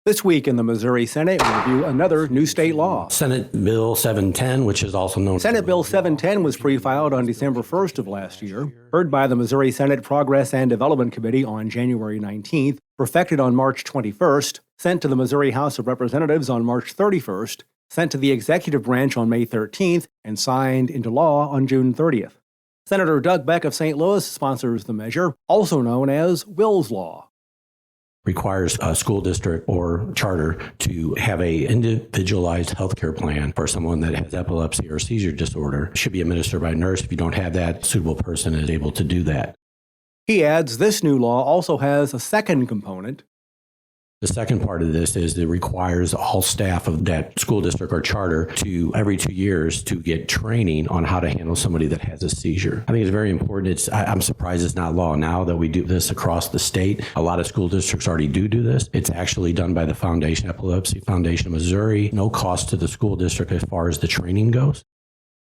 This week in the Missouri Senate, we review another new state law. Senate Bill 710, which is also known as Senate Bill 710 was pre-filed on December 1st of last year, heard by the Missouri Senate Progress and Development Committee on January 19th, perfected on March 21st, sent to the Missouri House of Representatives on March 31st, sent to the executive branch on May 13th, and signed into law on June 30th. Senator Doug Beck of St. Louis sponsors the measure, also known as Will's Law. Requires a school district or charter to have a individualized health care plan for someone that has epilepsy or seizure disorder. It should be administered by a nurse. If you don't have that, a suitable person is able to do that. He adds this new law also has a second component. The second part of this is it requires all staff of that school district or charter to every 2 years to get training on how to handle somebody that has a seizure. I think it's very important. I'm surprised it's not law now that we do this across the state. A lot of school districts already do this. It's actually done by the Foundation, Epilepsy Foundation of Missouri. No cost to the school district as far as the training goes.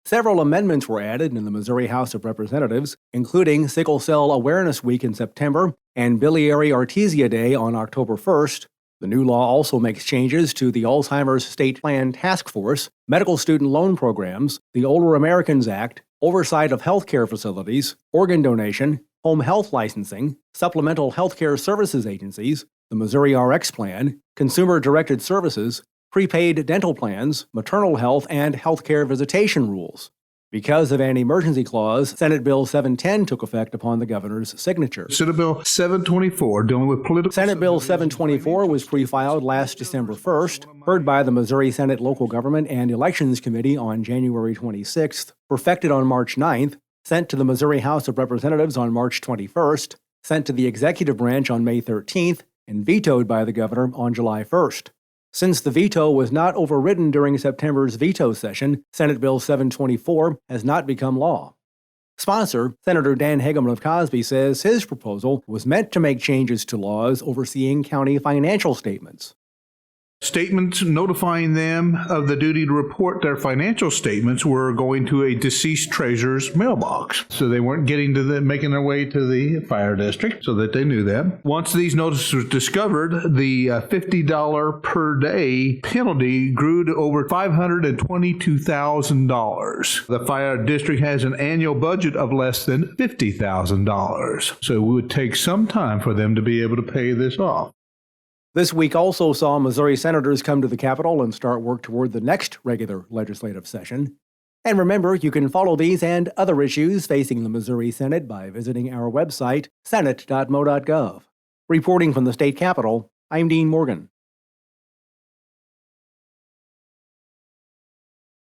Several amendments were added in the Missouri House of Representatives, including Sickle Cell Awareness Week in September and Biliary Artesia Day on October 1st. The new law also makes changes to the Alzheimer's State Plan Task Force, medical student loan programs, the Older Americans Act, oversight of healthcare facilities, organ donation, home health licensing, supplemental healthcare services agencies, the Missouri RX Plan, consumer-directed services, prepaid dental plans, maternal health, and healthcare visitation rules. Because of an emergency clause, Senate Bill 710 took effect upon the governor's signature. Senate Bill 724, dealing with political... Senate Bill 724 was pre-filed last December 1st, heard by the Missouri Senate Local Government and Elections Committee on January 26th, perfected on March 9th, sent to the Missouri House of Representatives on March 21st, sent to the executive branch on May 13th, and vetoed by the governor on July 1st. Since the veto was not overridden during September's veto session, Senate Bill 724 has not become law. Sponsor, Senator Dan Hegeman of Cosby, says his proposal was meant to make changes to laws overseeing county financial statements. Statements notifying them of the duty to report their financial statements were going to a deceased treasurer's mailbox. So they weren't making their way to the fire district so that they knew that. Once these notices were discovered, the $50 per day penalty grew to over $522,000. The fire district has an annual budget of less than $50,000. So it would take some time for them to be able to pay this off. This week also saw Missouri senators come to the Capitol and start work toward the next regular legislative session. And remember, you can follow these and other issues facing the Missouri Senate by visiting our website, senate.mo.gov. Reporting from the state capitol, I'm Dean Morgan.